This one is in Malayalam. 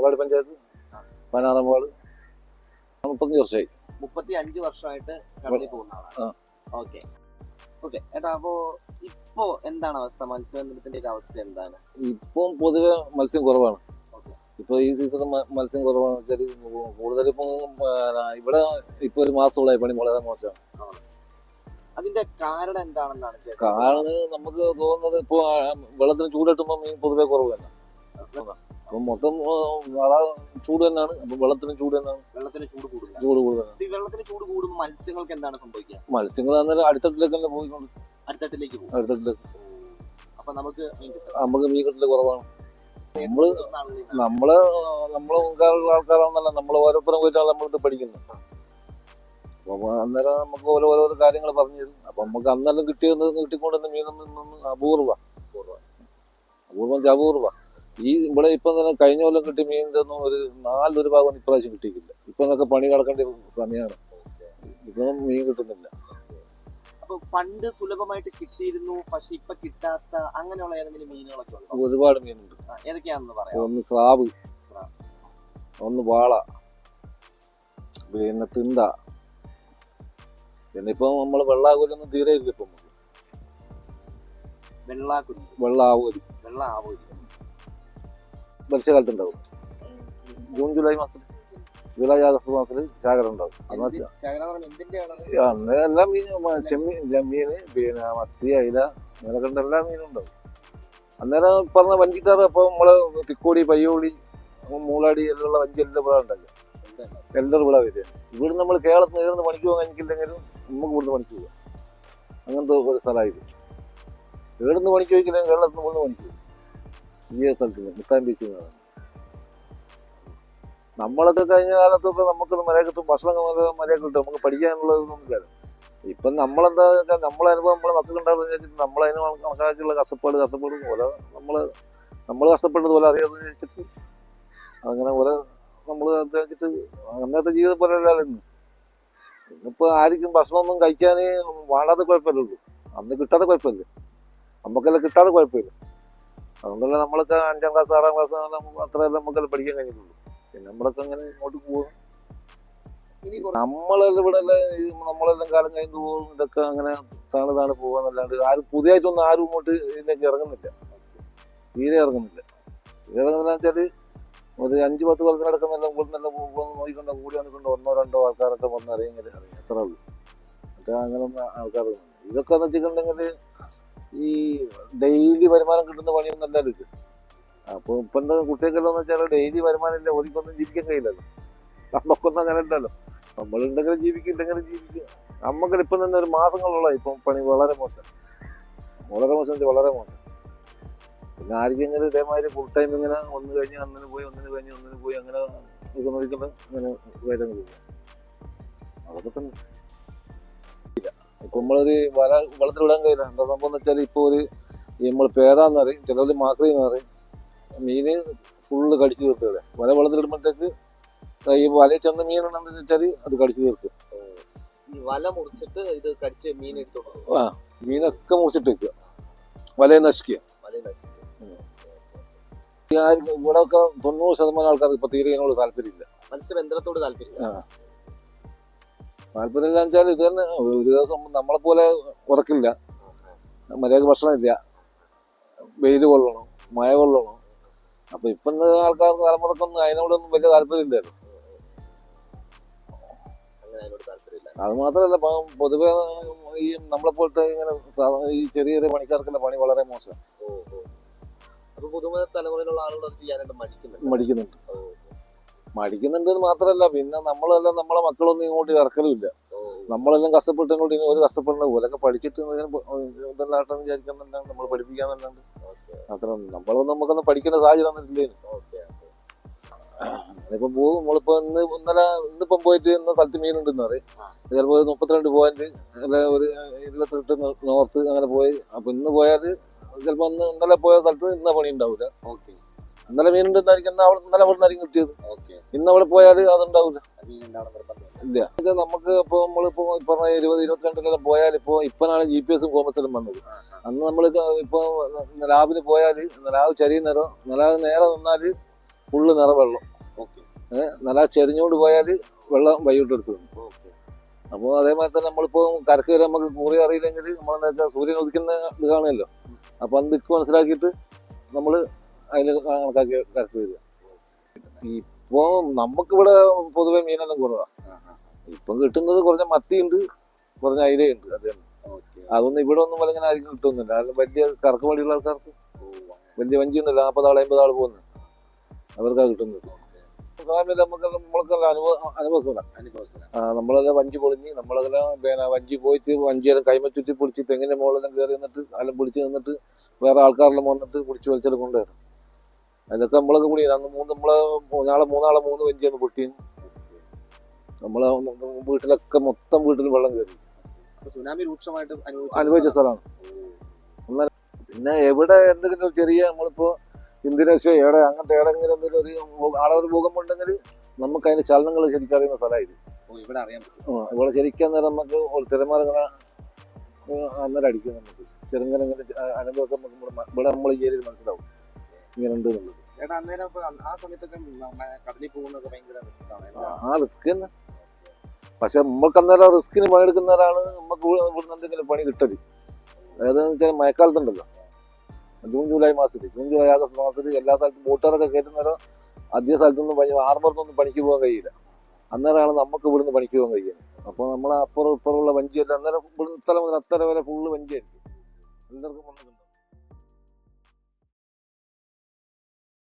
അങ്കവാടി പഞ്ചായത്ത് 16 വാർഡ്. 35 വർഷമായി. 35 വർഷമായിട്ട് കടലിൽ പോകുന്ന ആളാണ്. ഓക്കെ ഓക്കെ ഏട്ടാ, അപ്പോ ഇപ്പോ എന്താണ് അവസ്ഥ? മത്സ്യബന്ധനത്തിന്റെ ഒക്കെ അവസ്ഥ എന്താണ്? ഇപ്പം പൊതുവെ മത്സ്യം കുറവാണ്. ഇപ്പൊ ഈ സീസണിൽ മത്സ്യം കുറവാണെന്ന് വെച്ചാൽ കൂടുതലിപ്പം ഇവിടെ ഇപ്പൊ ഒരു മാസത്തോളമായി പണി വളരെ മോശമാണ്. അതിന്റെ കാരണം എന്താണെന്നാണ് കാരണം നമുക്ക് തോന്നുന്നത് ഇപ്പൊ വെള്ളത്തിന് ചൂടെട്ടുമ്പോൾ മീൻ പൊതുവെ കുറവ് തന്നെ. അപ്പൊ മൊത്തം ചൂട് തന്നെയാണ്. അപ്പൊ വെള്ളത്തിന് ചൂട് തന്നെയാണ്. വെള്ളത്തിന് ചൂട് കൂടുതലാണ്. കൂടുതലാണ്. വെള്ളത്തിന് ചൂട് കൂടുമ്പോൾ മത്സ്യങ്ങൾക്ക് എന്താണ് സംഭവിക്കുക? മത്സ്യങ്ങൾ അന്നേരം അടുത്തട്ടിലേക്ക് തന്നെ പോയിക്കൊണ്ട് അടുത്തട്ടിലേക്ക് പോകും. അടുത്തട്ടിലേക്ക്. അപ്പൊ നമുക്ക് മീൻ കിട്ടല് കുറവാണ്. നമ്മള് ആൾക്കാരാണെന്നല്ല, നമ്മള് ഓരോരുത്തരും പോയിട്ടാണ് നമ്മളിത് പഠിക്കുന്നത്. അപ്പൊ അന്നേരം നമുക്ക് ഓരോ കാര്യങ്ങൾ പറഞ്ഞു തരും. അപ്പൊ നമുക്ക് അന്നെല്ലാം കിട്ടിക്കൊണ്ടിരുന്ന മീനൊന്നും അപൂർവം ഈ ഇവിടെ ഇപ്പൊ തന്നെ കഴിഞ്ഞ കൊല്ലം കിട്ടിയ മീനിന്റെ ഒന്നും ഒരു 4 ഭാഗം ഇപ്രാവശ്യം കിട്ടിയിട്ടില്ല. ഇപ്പൊ എന്നൊക്കെ പണി കിടക്കേണ്ട സമയമാണ്. ഇപ്പൊ മീൻ കിട്ടുന്നില്ല. അപ്പൊ പണ്ട് സുലഭമായിട്ട് കിട്ടിയിരുന്നു, പക്ഷെ ഇപ്പൊ കിട്ടാത്ത അങ്ങനെയുള്ള ഏതെങ്കിലും മീനുകളൊക്കെ ഉണ്ടോ? ഒരുപാട് മീനുണ്ട്. ഏതൊക്കെയാണെന്ന് പറയാം. ഒന്ന് സ്രാവ്, ഒന്ന് വാള, പിന്നെ തിണ്ട, പിന്നെ ഇപ്പൊ നമ്മള് വെള്ളാകൂലൊന്നും തീരെ ഇല്ല. ഇപ്പൊ വെള്ളാവൂരി വർഷകാലത്ത് ഉണ്ടാവും. ജൂൺ ജൂലൈ മാസത്തിൽ, ജൂലൈ ആഗസ്റ്റ് മാസത്തിൽ ചാകര ഉണ്ടാവും. അന്ന് എല്ലാ മീനും ചെമ്മീൻ, പിന്നെ മത്തി, അയില, അങ്ങനെ കണ്ട എല്ലാ മീനും ഉണ്ടാവും. അന്നേരം പറഞ്ഞ വഞ്ചിക്കാർ അപ്പൊ നമ്മള് തിക്കോടി, പയ്യോളി, മൂളാടി എല്ലാം വഞ്ചിയെല്ലാം വിള ഉണ്ടാക്കുക. എല്ലാം വിള വരിക. ഇവിടെ നമ്മൾ കേരളത്തിൽ നിന്ന് പണിക്ക് പോകാൻ കഴിഞ്ഞില്ലെങ്കിലും നമുക്ക് ഇവിടുന്ന് പണിക്ക് പോകാം. അങ്ങനത്തെ ഒരു സ്ഥലമായിരുന്നു. ഇവിടുന്ന് പണിക്ക് പോയിക്കില്ലെങ്കിൽ കേരളത്തിൽ നിന്ന് പണിക്ക് പോകും. ഈ സ്ഥലത്ത് മുത്താൻ ബീച്ചിൽ നിന്നാണ്. നമ്മളൊക്കെ കഴിഞ്ഞ കാലത്തൊക്കെ നമുക്ക് മര്യാദ ഭക്ഷണം മര്യാദ കിട്ടും. നമുക്ക് പഠിക്കാനുള്ളതൊന്നും ഇല്ല. ഇപ്പം നമ്മളെന്താ നമ്മളെ അനുഭവം നമ്മളെ മക്കളുണ്ടാകുന്ന വിചാരിച്ചിട്ട് നമ്മളതിന് കണക്കാക്കിയുള്ള കഷ്ടപ്പാടും പോലെ നമ്മൾ കഷ്ടപ്പെട്ടത് പോലെ അറിയാമെന്ന് വിചാരിച്ചിട്ട് അങ്ങനെ പോലെ നമ്മൾ വെച്ചിട്ട് അന്നത്തെ ജീവിതം പോലെ അല്ലായിരുന്നു. ഇന്നിപ്പോൾ ആർക്കും ഭക്ഷണമൊന്നും കഴിക്കാൻ വാടാതെ കുഴപ്പമില്ലുള്ളൂ. അന്ന് കിട്ടാതെ കുഴപ്പമില്ല. നമുക്കെല്ലാം കിട്ടാതെ കുഴപ്പമില്ല. അതുകൊണ്ടല്ലേ നമ്മളൊക്കെ 5ാം ക്ലാസ് 6ാം ക്ലാസ് അത്രയെല്ലാം നമുക്കെല്ലാം പഠിക്കാൻ കഴിഞ്ഞിട്ടുള്ളൂ. പിന്നെ നമ്മളൊക്കെ അങ്ങനെ ഇങ്ങോട്ട് പോകും. നമ്മളെല്ലാം ഇവിടെ നമ്മളെല്ലാം കാലം കഴിഞ്ഞു പോകും. ഇതൊക്കെ അങ്ങനെ താണ് പോകാന്നല്ലാണ്ട് ആരും പുതിയതായിട്ടൊന്നും ആരും ഇങ്ങോട്ട് ഇതിലേക്ക് ഇറങ്ങുന്നില്ല. തീരെ ഇറങ്ങുന്നില്ല വെച്ചാല് ഒരു 5-10 കൊല്ലത്തിനടക്കുന്നെല്ലാം കൂടുന്നെല്ലാം നോക്കിക്കൊണ്ട് കൂടി വന്നിട്ടുണ്ട് 1-2 ആൾക്കാരൊക്കെ വന്ന് അറിയാമെങ്കിൽ അറിയാം. അത്ര ഉള്ളൂ. മറ്റേ അങ്ങനെയൊന്നും ആൾക്കാർ ഇതൊക്കെ എന്ന് വെച്ചിട്ടുണ്ടെങ്കിൽ ഈ ഡെയിലി വരുമാനം കിട്ടുന്ന പണിയൊന്നല്ല ഇത്. അപ്പൊ ഇപ്പത്തെ കുട്ടികൾക്കെല്ലാം എന്ന് വെച്ചാൽ ഡെയിലി വരുമാനം ഇല്ല, ഒരിക്കൊന്നും ജീവിക്കാൻ കഴിയില്ലല്ലോ. നമുക്കൊന്നും അങ്ങനെ ഇല്ലല്ലോ. നമ്മളുണ്ടെങ്കിലും ജീവിക്കും, ഇല്ലെങ്കിലും ജീവിക്കുക. നമുക്കിൽ ഇപ്പം തന്നെ ഒരു മാസങ്ങളുള്ള ഇപ്പം പണി വളരെ മോശം. പിന്നെ ആർക്കെങ്കിലും ഇതേമാതിരി ഫുൾ ടൈം ഇങ്ങനെ ഒന്ന് കഴിഞ്ഞ് ഒന്നിന് പോയി അങ്ങനെ നോക്കണം. അങ്ങനെ സുഖമായിട്ട് പോകുക. അതൊക്കെ തന്നെ. ഇപ്പൊ നമ്മളൊരു വെള്ളത്തിലിടാൻ കഴിയില്ല. എന്താ സംഭവം എന്ന് വെച്ചാൽ ഇപ്പൊ ഒരു നമ്മൾ പേതാന്ന് പറയും, ചിലർ മാക്രി എന്ന് പറയും. മീന് ഫുള്ള് കടിച്ചു തീർക്കുക. വെള്ളത്തിലിടുമ്പോഴത്തേക്ക് ഈ വലയിൽ ചെന്ന് മീനുണ്ടെന്ന് വെച്ചാല് അത് കടിച്ചു തീർക്കും. വല മുറിച്ചിട്ട് ഇത് കടിച്ച് മീൻ എടുത്തു. മീനൊക്കെ മുറിച്ചിട്ട് വെക്കുക, വലയെ നശിക്കുക. ഇവിടെ ഒക്കെ 90% ആൾക്കാർക്ക് ഇപ്പൊ തീരെ ഇതിനോട് താല്പര്യമില്ല. മത്സ്യബന്ധനത്തോട് താല്പര്യമില്ല വെച്ചാൽ ഇത് തന്നെ. ഒരു ദിവസം നമ്മളെ പോലെ ഉറക്കില്ല, മര്യാദ ഭക്ഷണം ഇല്ല, വെയിൽ കൊള്ളണം, മഴ കൊള്ളണം. അപ്പൊ ഇപ്പത്തെ ആൾക്കാർക്ക് തലമുറക്കൊന്നും അതിനോടൊന്നും വലിയ താല്പര്യമില്ലായിരുന്നു. അത് മാത്രമല്ല പൊതുവെ ഈ നമ്മളെ പോലത്തെ ഇങ്ങനെ ഈ ചെറിയ പണിക്കാർക്കുള്ള പണി വളരെ മോശം. അപ്പൊ പുതുമുഖ തലമുറയിലുള്ള ആളുകൾ അത് ചെയ്യാനായിട്ട് മടിക്കുന്നുണ്ടെന്ന് മാത്രമല്ല, പിന്നെ നമ്മളെല്ലാം നമ്മളെ മക്കളൊന്നും ഇങ്ങോട്ട് ഇറക്കലുമില്ല. നമ്മളെല്ലാം കഷ്ടപ്പെട്ട് ഇങ്ങോട്ട് ഒരു കഷ്ടപ്പെടുന്ന പോലൊക്കെ പഠിച്ചിട്ട് ഇതെല്ലാട്ടെന്ന് വിചാരിക്കുന്നുണ്ടാണ് നമ്മൾ പഠിപ്പിക്കാന്നല്ലാണ്ട് അത്ര നമുക്കൊന്നും പഠിക്കേണ്ട സാഹചര്യം തന്നിട്ടില്ലേ. ഇപ്പൊ പോകും നമ്മളിപ്പോ ഇന്നിപ്പം പോയിട്ട് ഇന്ന സ്ഥലത്ത് മീനുണ്ടെന്ന് പറയും. ചിലപ്പോ 32 പോയിന്റ് അല്ലെ ഒരു 28 നോർത്ത് അങ്ങനെ പോയി. അപ്പൊ ഇന്ന് പോയാല് ചിലപ്പോ ഇന്നലെ പോയ സ്ഥലത്ത് ഇന്ന പണി ഉണ്ടാവില്ല. ഇന്നലെ മീനുണ്ടെന്നായിരിക്കും ഇന്നലെ അവിടെ നിന്നായിരിക്കും കിട്ടിയത്. ഇന്ന് അവിടെ പോയാല് അതുണ്ടാവില്ല. ഇല്ല, നമുക്ക് ഇപ്പൊ നമ്മളിപ്പോ പറഞ്ഞ 20-22 പോയാൽ ഇപ്പനാണ് GPS കോമസിലും വന്നത്. അന്ന് നമ്മള് ഇപ്പൊ രാവിലെ പോയാല് രാവ് ചരിയുന്നേരം നേരെ നിന്നാല് ഫുള്ള് നിറവെള്ളം. ഓക്കെ നല്ല ചെരിഞ്ഞോണ്ട് പോയാൽ വെള്ളം വൈകിട്ട് എടുത്തു വന്നു. ഓക്കെ അപ്പോൾ അതേമാതിരി തന്നെ നമ്മളിപ്പോൾ കരക്ക് വരെ നമുക്ക് കൂറി അറിയില്ലെങ്കിൽ നമ്മളെന്താ സൂര്യൻ ഉദിക്കുന്ന ഇത് കാണുമല്ലോ. അപ്പം അത് ദിക്ക് മനസ്സിലാക്കിയിട്ട് നമ്മൾ അതിൽ കണക്കാക്കി കരക്ക് വരിക. ഇപ്പോൾ നമുക്കിവിടെ പൊതുവെ മീനെല്ലാം കുറവാണ്. ഇപ്പം കിട്ടുന്നത് കുറഞ്ഞ മത്തിയുണ്ട്, കുറഞ്ഞ അയിലയുണ്ട്. അത് തന്നെ. അതൊന്നും ഇവിടെ ഒന്നും ഇങ്ങനെ ആയിരിക്കും കിട്ടുന്നില്ല. കാരണം വലിയ കറക്ക് വടിയുള്ള ആൾക്കാർക്ക് വലിയ വഞ്ചി ഉണ്ടല്ലോ, 40 ആൾ 50 ആൾ പോകുന്നത്, അവർക്കാണ് കിട്ടുന്നത്. നമ്മൾക്കെല്ലാം അനുഭവസ്ഥലാണ്. നമ്മളെല്ലാം വഞ്ചി പൊളിഞ്ഞ് നമ്മളെല്ലാം പിന്നെ വഞ്ചി പോയിട്ട് വഞ്ചിയെല്ലാം കൈമച്ചുറ്റി പിടിച്ച് തെങ്ങിന്റെ മുകളിലെല്ലാം കയറി നിന്നിട്ട് എല്ലാം പിടിച്ച് നിന്നിട്ട് വേറെ ആൾക്കാരെല്ലാം വന്നിട്ട് പിടിച്ച് വലിച്ചെല്ലാം കൊണ്ടുവരും. അതിലൊക്കെ നമ്മളൊക്കെ കൂടി അന്ന് നാളെ 3 വഞ്ചിയാണ് പൊട്ടിയും. നമ്മളെ വീട്ടിലൊക്കെ മൊത്തം വീട്ടിൽ വെള്ളം കയറി സുനാമി രൂക്ഷമായിട്ട് അനുഭവിച്ച സ്ഥലമാണ്. പിന്നെ എവിടെ എന്തെങ്കിലും ചെറിയ നമ്മളിപ്പോ ഇന്തോനേഷ്യ എവിടെ അങ്ങനത്തെ എവിടെങ്കിലും എന്തെങ്കിലും ഒരു ഭൂകമ്പം ഉണ്ടെങ്കിൽ നമുക്ക് അതിന്റെ ചലനങ്ങൾ ശരിക്കും അറിയുന്ന സ്ഥലമായിരുന്നു. ഇവിടെ ശരിക്കും നേരം നമുക്ക് ഒരു തിരമാലങ്ങനെ അന്നേരം അടിക്കും. നമുക്ക് ചെറുങ്ങനെ അനുഭവമൊക്കെ ഇവിടെ നമ്മൾ ഈ ഏരിയയിൽ മനസ്സിലാവും ഇങ്ങനെ ഉണ്ട് എന്നുള്ളത്. ആ റിസ്ക് തന്നെ. പക്ഷെ നമ്മൾക്ക് അന്നേരം റിസ്കിന് പണിയെടുക്കുന്നവരാണ് നമുക്ക് ഇവിടുന്ന് എന്തെങ്കിലും പണി കിട്ടല്. അതായത് വെച്ചാൽ മഴക്കാലത്തുണ്ടല്ലോ, ജൂൺ ജൂലൈ ആഗസ്റ്റ് മാസത്തിൽ എല്ലാ സ്ഥലത്തും ബോട്ടുകാരൊക്കെ കയറ്റുന്നവരോ അധിക സ്ഥലത്തൊന്നും ഹാർബറിനൊന്നും പണിക്ക് പോകാൻ കഴിയില്ല. അന്നേരമാണ് നമുക്ക് ഇവിടുന്ന് പണിക്ക് പോകാൻ കഴിയുന്നത്. അപ്പോൾ നമ്മളെ അപ്പുറം ഇപ്പുറമുള്ള വഞ്ചിയെല്ലാം അന്നേരം ഇവിടുന്ന് സ്ഥലം മുതൽ അത്ര വരെ ഫുള്ള് വഞ്ചിയായിരിക്കും എല്ലാവർക്കും.